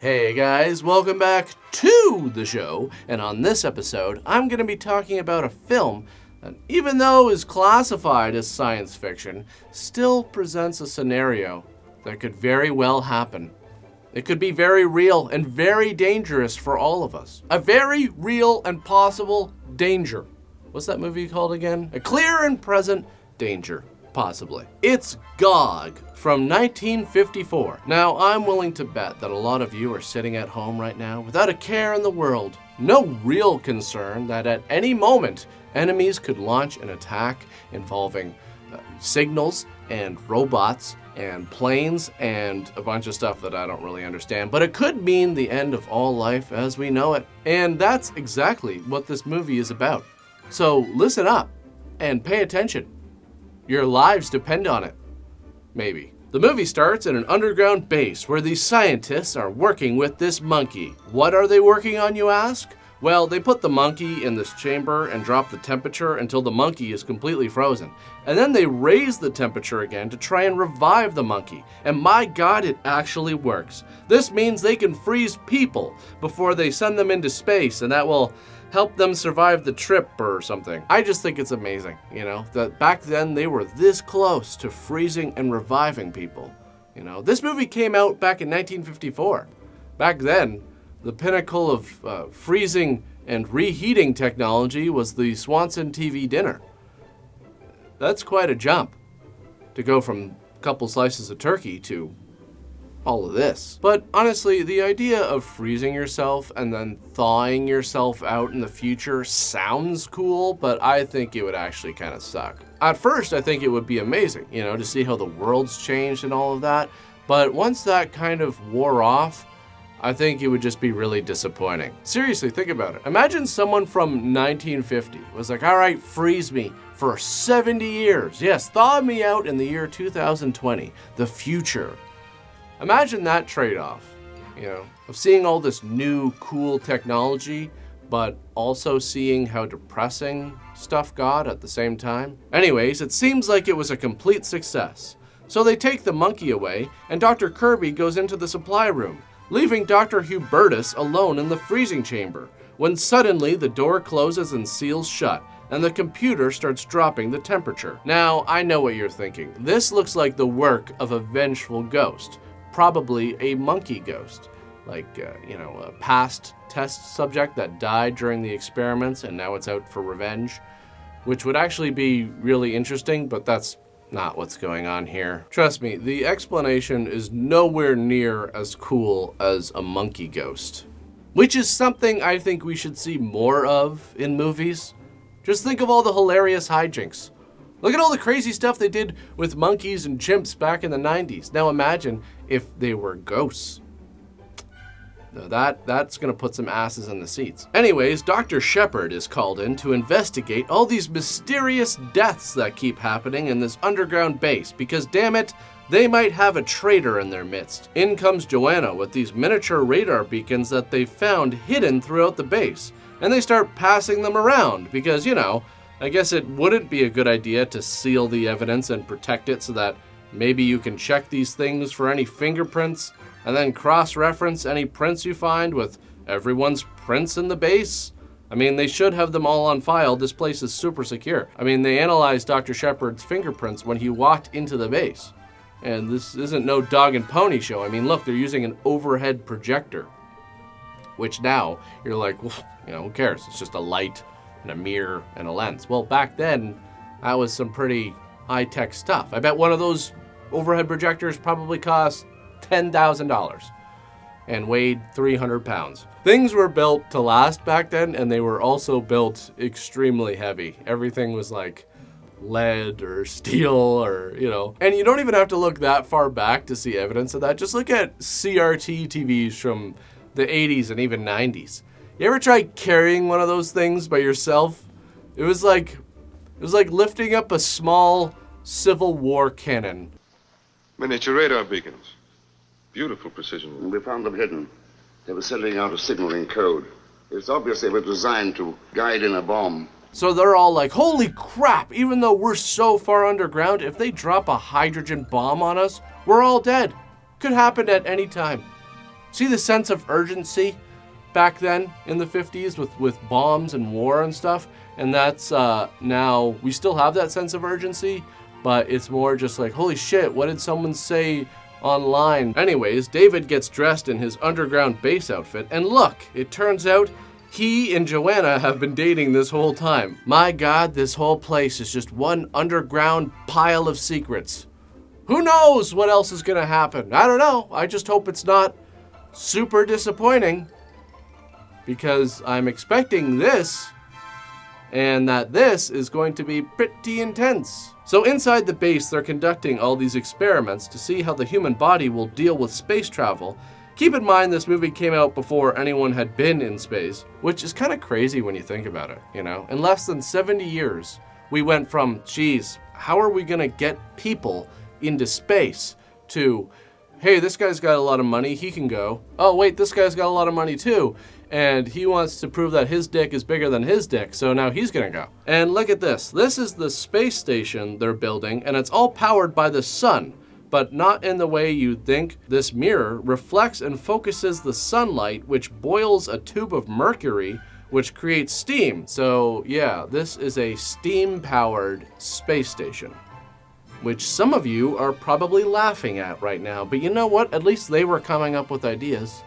Hey guys, welcome back to the show, and on this episode, I'm going to be talking about a film that, even though is classified as science fiction, still presents a scenario that could very well happen. It could be very real and very dangerous for all of us. A very real and possible danger. What's that movie called again? A clear and present danger. Possibly. It's Gog from 1954. Now, I'm willing to bet that a lot of you are sitting at home right now without a care in the world. No real concern that at any moment, enemies could launch an attack involving signals and robots and planes and a bunch of stuff that I don't really understand. But it could mean the end of all life as we know it. And that's exactly what this movie is about. So listen up and pay attention. Your lives depend on it. Maybe. The movie starts in an underground base where these scientists are working with this monkey. What are they working on, you ask? Well, they put the monkey in this chamber and drop the temperature until the monkey is completely frozen. And then they raise the temperature again to try and revive the monkey. And my God, it actually works. This means they can freeze people before they send them into space, and that will help them survive the trip or something. I just think it's amazing, that back then they were this close to freezing and reviving people. This movie came out back in 1954. Back then, the pinnacle of freezing and reheating technology was the Swanson TV dinner. That's quite a jump to go from a couple slices of turkey to all of this. But honestly, the idea of freezing yourself and then thawing yourself out in the future sounds cool, but I think it would actually kind of suck. At first, I think it would be amazing, to see how the world's changed and all of that. But once that kind of wore off, I think it would just be really disappointing. Seriously, think about it. Imagine someone from 1950 was like, all right, freeze me for 70 years. Yes, thaw me out in the year 2020, the future. Imagine that trade-off, of seeing all this new, cool technology, but also seeing how depressing stuff got at the same time. Anyways, it seems like it was a complete success. So they take the monkey away, and Dr. Kirby goes into the supply room, leaving Dr. Hubertus alone in the freezing chamber, when suddenly the door closes and seals shut, and the computer starts dropping the temperature. Now, I know what you're thinking. This looks like the work of a vengeful ghost. Probably a monkey ghost, like, a past test subject that died during the experiments and now it's out for revenge, which would actually be really interesting, but that's not what's going on here. Trust me, the explanation is nowhere near as cool as a monkey ghost, which is something I think we should see more of in movies. Just think of all the hilarious hijinks. Look at all the crazy stuff they did with monkeys and chimps back in the 90s. Now imagine if they were ghosts. Now that's gonna put some asses in the seats. Anyways, Dr. Shepard is called in to investigate all these mysterious deaths that keep happening in this underground base because, damn it, they might have a traitor in their midst. In comes Joanna with these miniature radar beacons that they found hidden throughout the base. And they start passing them around because, I guess it wouldn't be a good idea to seal the evidence and protect it so that maybe you can check these things for any fingerprints and then cross-reference any prints you find with everyone's prints in the base. I mean, they should have them all on file. This place is super secure. I mean, they analyzed Dr. Shepard's fingerprints when he walked into the base. And this isn't no dog and pony show. I mean, look, they're using an overhead projector, which now you're like, well, who cares? It's just a light and a mirror and a lens. Well, back then, that was some pretty high-tech stuff. I bet one of those overhead projectors probably cost $10,000 and weighed 300 pounds. Things were built to last back then, and they were also built extremely heavy. Everything was like lead or steel or, And you don't even have to look that far back to see evidence of that. Just look at CRT TVs from the 80s and even 90s. You ever try carrying one of those things by yourself? It was like lifting up a small Civil War cannon. Miniature radar beacons. Beautiful precision. We found them hidden. They were sending out a signaling code. It's obvious they were designed to guide in a bomb. So they're all like, holy crap, even though we're so far underground, if they drop a hydrogen bomb on us, we're all dead. Could happen at any time. See the sense of urgency back then in the 50s with bombs and war and stuff? And that's now, we still have that sense of urgency, but it's more just like, holy shit, what did someone say online? Anyways, David gets dressed in his underground base outfit, and look, it turns out he and Joanna have been dating this whole time. My God, this whole place is just one underground pile of secrets. Who knows what else is gonna happen? I don't know. I just hope it's not super disappointing, because I'm expecting this, and that this is going to be pretty intense. So inside the base, they're conducting all these experiments to see how the human body will deal with space travel. Keep in mind, this movie came out before anyone had been in space, which is kind of crazy when you think about it, you know? In less than 70 years, we went from, geez, how are we gonna get people into space, to, hey, this guy's got a lot of money, he can go. Oh wait, this guy's got a lot of money too, and he wants to prove that his dick is bigger than his dick, so now he's gonna go. And look at this. This is the space station they're building, and it's all powered by the sun, but not in the way you'd think. This mirror reflects and focuses the sunlight, which boils a tube of mercury, which creates steam. So yeah, this is a steam-powered space station, which some of you are probably laughing at right now. But you know what? At least they were coming up with ideas.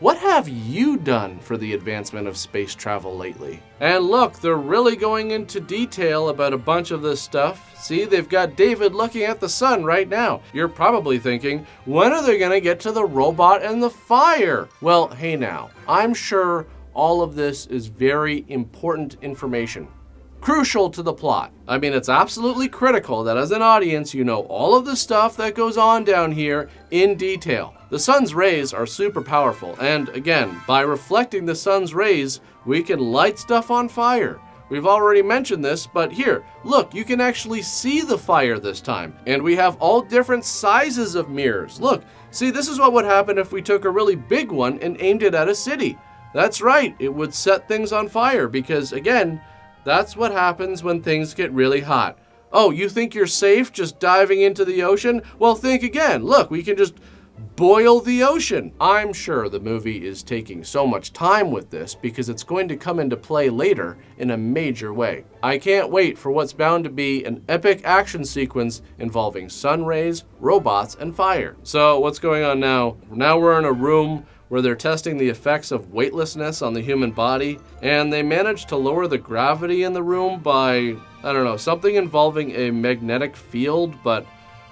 What have you done for the advancement of space travel lately? And look, they're really going into detail about a bunch of this stuff. See, they've got David looking at the sun right now. You're probably thinking, when are they gonna get to the robot and the fire? Well, hey now, I'm sure all of this is very important information. Crucial to the plot. I mean, it's absolutely critical that as an audience, you know all of the stuff that goes on down here in detail. The sun's rays are super powerful, and again, by reflecting the sun's rays, we can light stuff on fire. We've already mentioned this, but here, look, you can actually see the fire this time. And we have all different sizes of mirrors. Look, see, this is what would happen if we took a really big one and aimed it at a city. That's right, it would set things on fire, because again, that's what happens when things get really hot. Oh, you think you're safe just diving into the ocean? Well, think again. Look, we can just boil the ocean. I'm sure the movie is taking so much time with this because it's going to come into play later in a major way. I can't wait for what's bound to be an epic action sequence involving sun rays, robots, and fire. So what's going on now? Now we're in a room where they're testing the effects of weightlessness on the human body, and they managed to lower the gravity in the room by, I don't know, something involving a magnetic field, but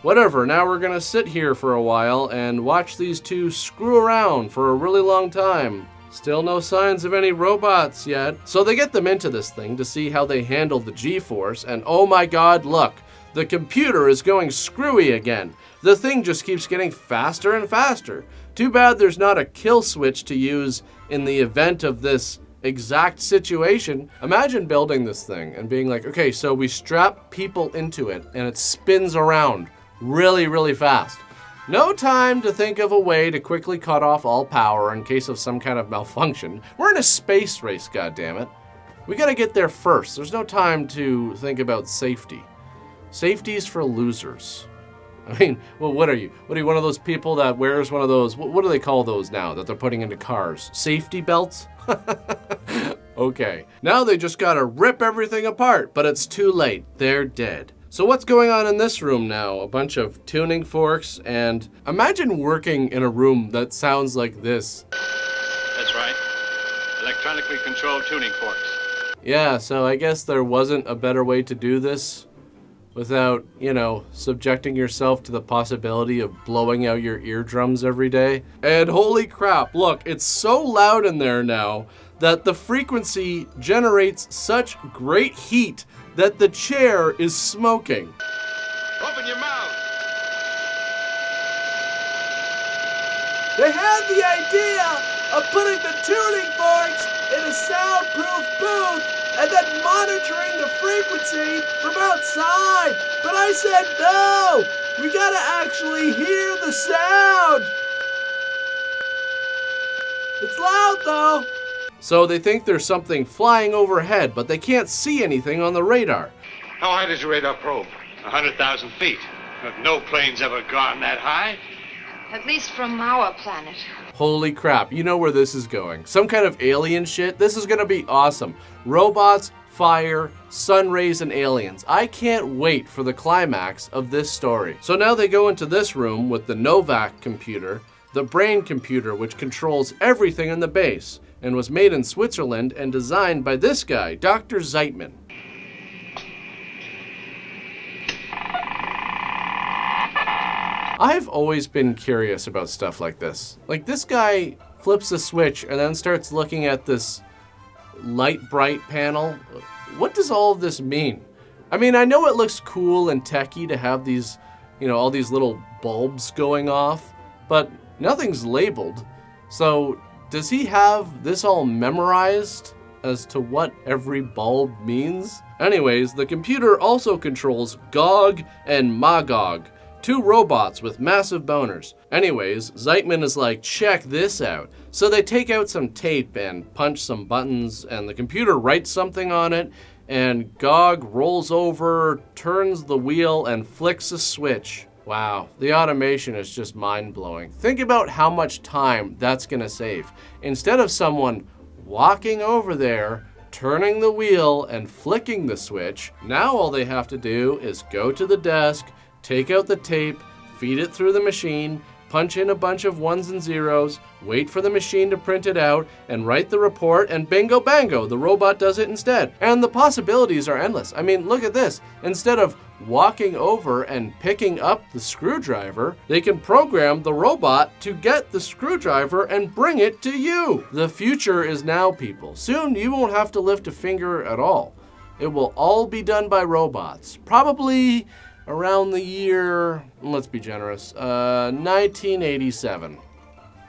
whatever. Now we're gonna sit here for a while and watch these two screw around for a really long time. Still no signs of any robots yet. So they get them into this thing to see how they handle the G-force, and oh my God, look, the computer is going screwy again. The thing just keeps getting faster and faster. Too bad there's not a kill switch to use in the event of this exact situation. Imagine building this thing and being like, okay, so we strap people into it and it spins around really, really fast. No time to think of a way to quickly cut off all power in case of some kind of malfunction. We're in a space race, goddammit. We gotta get there first. There's no time to think about safety. Safety's for losers. I mean, well, what are you? What are you, one of those people that wears one of those, what do they call those now that they're putting into cars? Safety belts? Okay, now they just gotta rip everything apart, but it's too late. They're dead. So what's going on in this room now? A bunch of tuning forks, and imagine working in a room that sounds like this. That's right. Electronically controlled tuning forks. Yeah, so I guess there wasn't a better way to do this without, you know, subjecting yourself to the possibility of blowing out your eardrums every day. And holy crap, look, it's so loud in there now that the frequency generates such great heat that the chair is smoking. Open your mouth! They had the idea of putting the tuning forks in a soundproof booth and then monitoring the frequency from outside. But I said no! We gotta actually hear the sound! It's loud though! So they think there's something flying overhead, but they can't see anything on the radar. How high does your radar probe? 100,000 feet. No plane's ever gone that high. At least from our planet. Holy crap, you know where this is going. Some kind of alien shit. This is gonna be awesome. Robots, fire, sun rays, and aliens. I can't wait for the climax of this story. So now they go into this room with the Novak Computer, the brain computer which controls everything in the base, and was made in Switzerland and designed by this guy, Dr. Zeitman. I've always been curious about stuff like this. Like, this guy flips a switch and then starts looking at this light bright panel. What does all of this mean? I mean, I know it looks cool and techy to have these, you know, all these little bulbs going off, but nothing's labeled. So does he have this all memorized as to what every bulb means? Anyways, the computer also controls Gog and Magog, two robots with massive boners. Anyways, Zeitman is like, check this out. So they take out some tape and punch some buttons, and the computer writes something on it, and Gog rolls over, turns the wheel, and flicks a switch. Wow, the automation is just mind-blowing. Think about how much time that's gonna save. Instead of someone walking over there, turning the wheel, and flicking the switch, now all they have to do is go to the desk, take out the tape, feed it through the machine, punch in a bunch of ones and zeros, wait for the machine to print it out, and write the report, and bingo bango, the robot does it instead. And the possibilities are endless. I mean, look at this. Instead of walking over and picking up the screwdriver, they can program the robot to get the screwdriver and bring it to you. The future is now, people. Soon you won't have to lift a finger at all. It will all be done by robots. Probably around the year, let's be generous, 1987.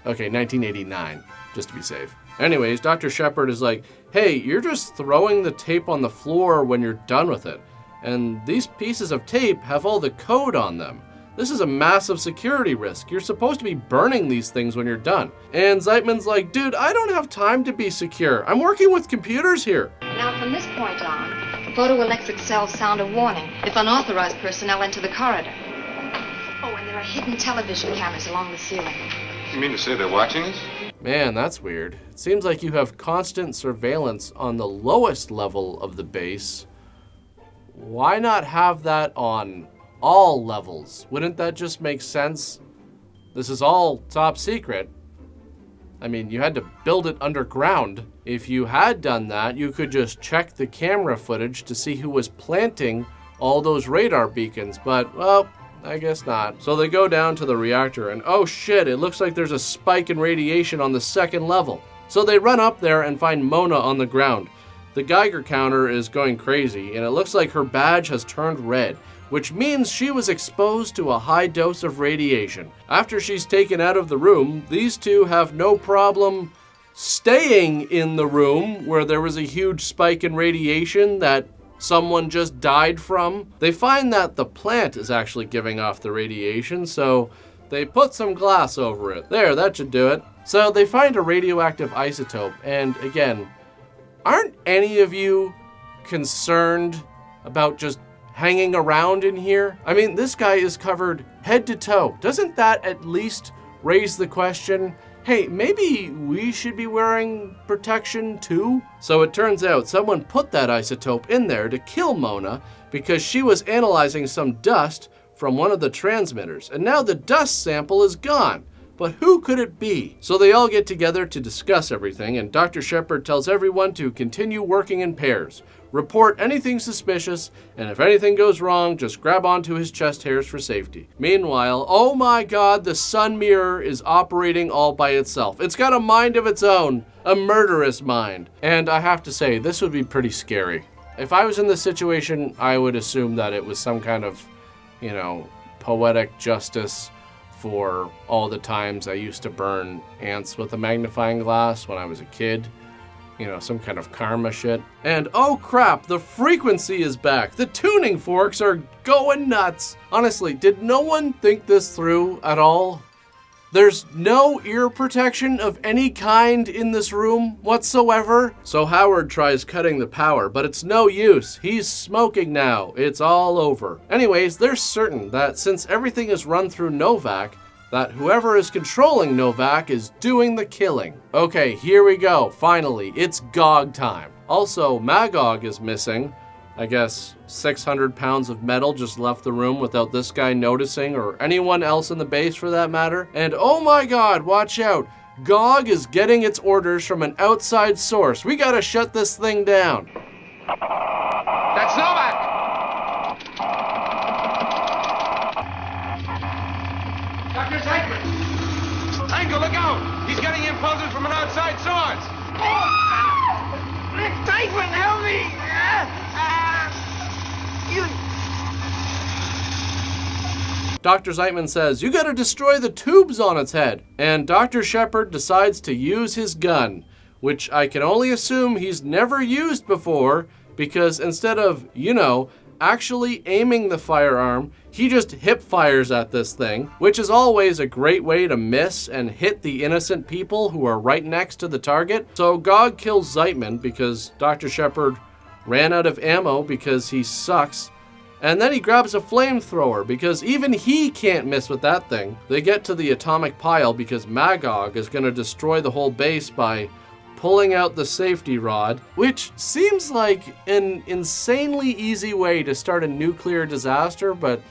Okay, 1989, just to be safe. Anyways, Dr. Shepard is like, hey, you're just throwing the tape on the floor when you're done with it. And these pieces of tape have all the code on them. This is a massive security risk. You're supposed to be burning these things when you're done. And Zeitman's like, dude, I don't have time to be secure. I'm working with computers here. Now, from this point on, photoelectric cells sound a warning if unauthorized personnel enter the corridor. Oh, and there are hidden television cameras along the ceiling. You mean to say they're watching us? Man, that's weird. It seems like you have constant surveillance on the lowest level of the base. Why not have that on all levels? Wouldn't that just make sense? This is all top secret. I mean, you had to build it underground. If you had done that, you could just check the camera footage to see who was planting all those radar beacons, but, well, I guess not. So they go down to the reactor and, oh shit, it looks like there's a spike in radiation on the second level. So they run up there and find Mona on the ground. The Geiger counter is going crazy, and it looks like her badge has turned red, which means she was exposed to a high dose of radiation. After she's taken out of the room, these two have no problem staying in the room where there was a huge spike in radiation that someone just died from. They find that the plant is actually giving off the radiation, so they put some glass over it. There, that should do it. So they find a radioactive isotope, and again, aren't any of you concerned about just hanging around in here? I mean, this guy is covered head to toe. Doesn't that at least raise the question, hey, maybe we should be wearing protection too? So it turns out someone put that isotope in there to kill Mona because she was analyzing some dust from one of the transmitters, and now the dust sample is gone. But who could it be? So they all get together to discuss everything, and Dr. Shepard tells everyone to continue working in pairs. Report anything suspicious, and if anything goes wrong, just grab onto his chest hairs for safety. Meanwhile, oh my god, the sun mirror is operating all by itself. It's got a mind of its own, a murderous mind. And I have to say, this would be pretty scary. If I was in this situation, I would assume that it was some kind of, poetic justice for all the times I used to burn ants with a magnifying glass when I was a kid. Some kind of karma shit. And oh crap, the frequency is back. The tuning forks are going nuts. Honestly, did no one think this through at all? There's no ear protection of any kind in this room whatsoever. So Howard tries cutting the power, but it's no use. He's smoking now. It's all over. Anyways, they're certain that since everything is run through Novak, that whoever is controlling Novak is doing the killing. Okay, here we go. Finally, it's Gog time. Also, Magog is missing. I guess 600 pounds of metal just left the room without this guy noticing, or anyone else in the base for that matter. And oh my god, watch out. Gog is getting its orders from an outside source. We gotta shut this thing down. That's Novak! Dr. Zeigman! Tango, look out! He's getting impulses from an outside source! Zeigman, help me! Dr. Zeitman says, you gotta destroy the tubes on its head. And Dr. Shepard decides to use his gun, which I can only assume he's never used before, because instead of, actually aiming the firearm, he just hip fires at this thing, which is always a great way to miss and hit the innocent people who are right next to the target. So Gog kills Zeitman because Dr. Shepard ran out of ammo because he sucks. And then he grabs a flamethrower because even he can't miss with that thing. They get to the atomic pile because Magog is going to destroy the whole base by pulling out the safety rod, which seems like an insanely easy way to start a nuclear disaster, but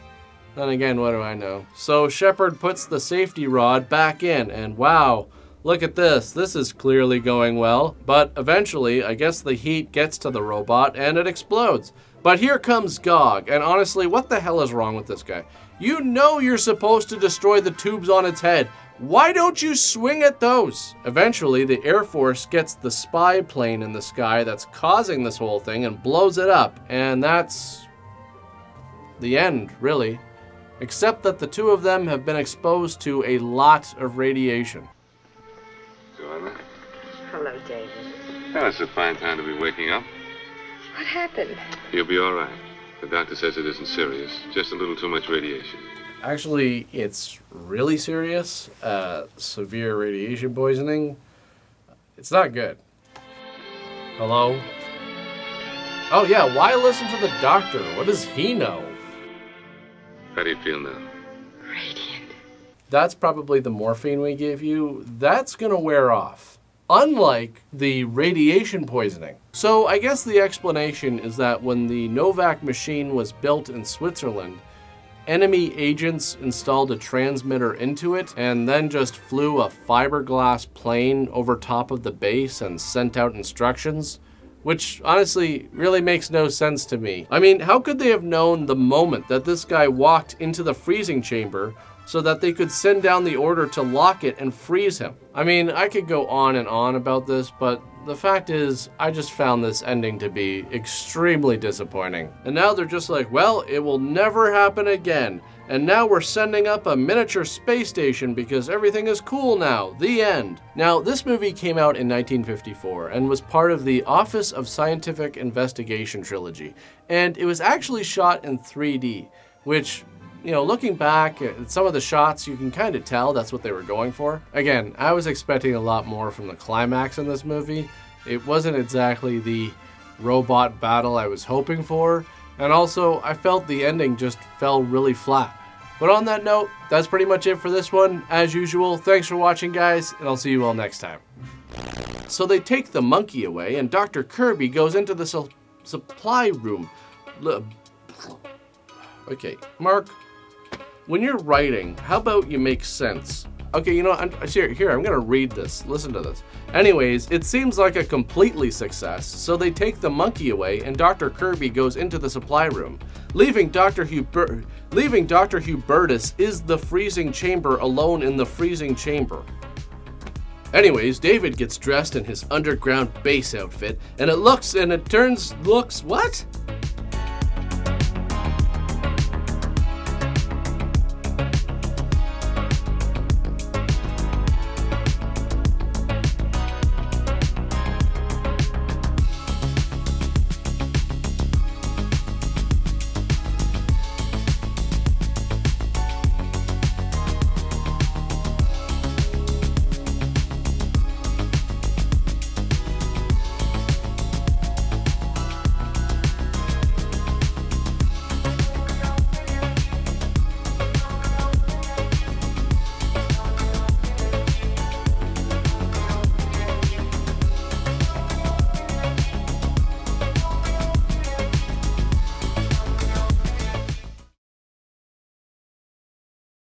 then again, what do I know? So Shepard puts the safety rod back in, and wow, look at this. This is clearly going well. But eventually, I guess the heat gets to the robot and it explodes. But here comes Gog, and honestly, what the hell is wrong with this guy? You know you're supposed to destroy the tubes on its head. Why don't you swing at those? Eventually, the Air Force gets the spy plane in the sky that's causing this whole thing and blows it up. And that's the end, really. Except that the two of them have been exposed to a lot of radiation. Joanna? Hello, David. Well, it's a fine time to be waking up. What happened? You'll be all right. The doctor says it isn't serious, just a little too much radiation. Actually, it's really serious. Severe radiation poisoning. It's not good. Hello? Oh yeah, why listen to the doctor? What does he know? How do you feel now? Radiant. That's probably the morphine we gave you. That's gonna wear off. Unlike the radiation poisoning. So I guess the explanation is that when the Novak machine was built in Switzerland, enemy agents installed a transmitter into it and then just flew a fiberglass plane over top of the base and sent out instructions, which honestly really makes no sense to me. I mean, how could they have known the moment that this guy walked into the freezing chamber so that they could send down the order to lock it and freeze him? I mean, I could go on and on about this, but the fact is, I just found this ending to be extremely disappointing. And now they're just like, well, it will never happen again. And now we're sending up a miniature space station because everything is cool now. The end. Now, this movie came out in 1954 and was part of the Office of Scientific Investigation trilogy. And it was actually shot in 3D, which, looking back at some of the shots, you can kind of tell that's what they were going for. Again, I was expecting a lot more from the climax in this movie. It wasn't exactly the robot battle I was hoping for, and also I felt the ending just fell really flat. But on that note, that's pretty much it for this one. As usual, thanks for watching, guys, and I'll see you all next time. So they take the monkey away, and Dr. Kirby goes into the supply room. Okay, Mark, when you're writing, how about you make sense? Okay, here, I'm gonna read this. Listen to this. Anyways, it seems like a completely success, so they take the monkey away and Dr. Kirby goes into the supply room, leaving Dr. Hubertus is the freezing chamber alone in the freezing chamber. Anyways, David gets dressed in his underground base outfit, and looks, what?